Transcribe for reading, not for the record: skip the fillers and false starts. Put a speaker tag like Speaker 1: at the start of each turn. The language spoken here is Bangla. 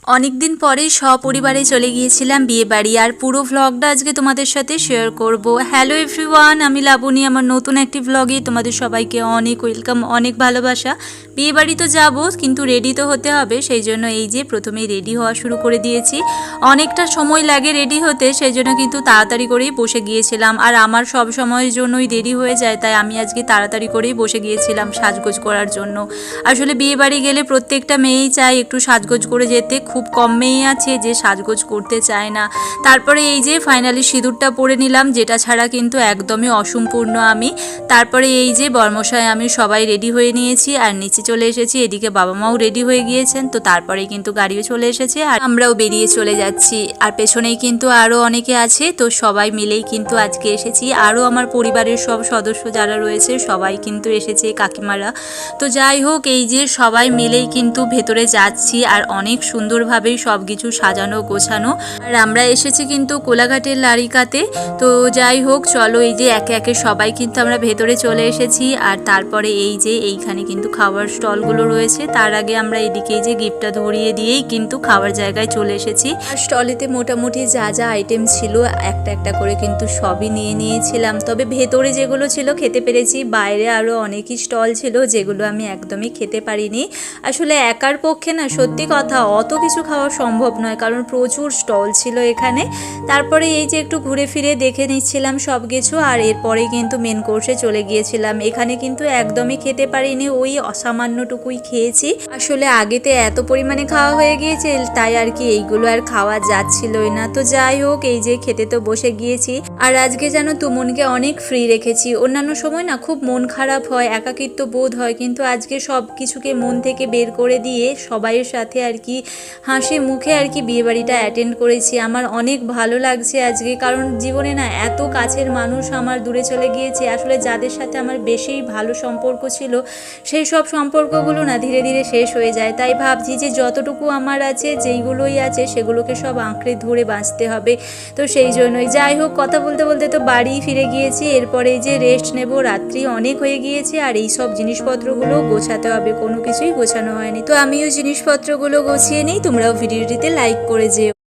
Speaker 1: অনেক দিন পরে সপরিবারে চলে গিয়েছিলাম বিয়ে বাড়ি, আর পুরো ভ্লগটা আজকে তোমাদের সাথে শেয়ার করব। হ্যালো এভরিওয়ান, আমি লাবণী। আমার নতুন একটি ভ্লগে তোমাদের সবাইকে অনেক ওয়েলকাম, অনেক ভালোবাসা। বিয়ে বাড়ি তো যাবো, কিন্তু রেডি তো হতে হবে, সেই জন্য এই যে প্রথমেই রেডি হওয়া শুরু করে দিয়েছি। অনেকটা সময় লাগে রেডি হতে, সেই জন্য কিন্তু তাড়াতাড়ি করেই বসে গিয়েছিলাম। আর আমার সব সময়ের জন্যই দেরি হয়ে যায়, তাই আমি আজকে তাড়াতাড়ি করেই বসে গিয়েছিলাম সাজগোজ করার জন্য। আসলে বিয়ে বাড়ি গেলে প্রত্যেকটা মেয়েই চায় একটু সাজগোজ করে যেতে, খুব কম মেয়েই আছে যে সাজগোজ করতে চায় না। তারপরে এই যে ফাইনালি সিঁদুরটা পরে নিলাম, যেটা ছাড়া কিন্তু একদমই অসম্পূর্ণ আমি। তারপরে এই যে বরমশাই আমি সবাই রেডি হয়ে নিয়েছি আর নিচে চলে এসেছি। এদিকে বাবা মাও রেডি হয়ে গিয়েছেন, তো তারপরে কিন্তু গাড়িও চলে এসেছে আর আমরাও বেরিয়ে চলে যাচ্ছি। আর পেছনেই কিন্তু আরও অনেকে আছে, তো সবাই মিলেই কিন্তু আজকে এসেছি। আরও আমার পরিবারের সব সদস্য যারা রয়েছে সবাই কিন্তু এসেছে, কাকিমারা। তো যাই হোক, এই যে সবাই মিলেই কিন্তু ভেতরে যাচ্ছি, আর অনেক সুন্দরভাবেই সব কিছু সাজানো গোছানো। আর আমরা এসেছি কিন্তু কোলাঘাটের লারিকাতে। তো যাই হোক, চলো এই যে একে একে সবাই কিন্তু আমরা ভেতরে চলে এসেছি। আর তারপরে এই যে এইখানে কিন্তু খাবার স্টলগুলো রয়েছে, তার আগে আমরা এদিকে এই যে গিফটটা ধরিয়ে দিয়েই কিন্তু খাবার জায়গায় চলে এসেছি। আর স্টলেতে মোটামুটি যা যা আইটেম ছিল একটা একটা করে কিন্তু সবই নিয়ে নিয়েছিলাম। তবে ভেতরে যেগুলো ছিল খেতে পেরেছি, বাইরে আরও অনেকই স্টল ছিল যেগুলো আমি একদমই খেতে পারিনি। আসলে একার পক্ষে না, সত্যি কথা, অত কিছু খাওয়া সম্ভব নয়, কারণ প্রচুর স্টল ছিল এখানে। তারপরে এই যে একটু ঘুরে ফিরে দেখে নিচ্ছিলাম সব কিছু, আর এরপরে কিন্তু মেন কোর্সে চলে গিয়েছিলাম। এখানে কিন্তু একদমই খেতে পারিনি, ওই অসামান্যটুকুই খেয়েছি। আসলে আগেতে এত পরিমাণে খাওয়া হয়ে গিয়েছে, তাই আর কি এইগুলো আর খাওয়া যাচ্ছিলই না। তো যাই হোক, এই যে খেতে তো বসে গিয়েছি। আর আজকে যেন তুমনকে অনেক ফ্রি রেখেছি। অন্যান্য সময় না খুব মন খারাপ হয়, একাকিত্ব বোধ হয়, কিন্তু আজকে সব কিছুকে মন থেকে বের করে দিয়ে সবাইয়ের সাথে আর কি হাসি মুখে আর কি বিয়েবাড়িটা অ্যাটেন্ড করেছি। আমার অনেক ভালো লাগছে আজকে, কারণ জীবনে না এত কাছের মানুষ আমার দূরে চলে গিয়েছে। আসলে যাদের সাথে আমার বেশি ভালো সম্পর্ক ছিল, সেই সব সম্পর্কগুলো না ধীরে ধীরে শেষ হয়ে যায়। তাই ভাবছি যে যতটুকু আমার আছে, যেইগুলোই আছে, সেগুলোকে সব আঁকড়ে ধরে বাঁচতে হবে। তো সেই জন্যই যাই হোক, কথা বলতে বলতে তো বাড়ি ফিরে গিয়েছি। এরপরে যে রেস্ট নেব, রাত্রি অনেক হয়ে গিয়েছে, আর এই সব জিনিসপত্রগুলো গোছাতে হবে, কোনো কিছুই গোছানো হয়নি। তো আমিও জিনিসপত্রগুলো গুছিয়ে নিই, তোমরাও ভিডিওটিতে লাইক করে যেও।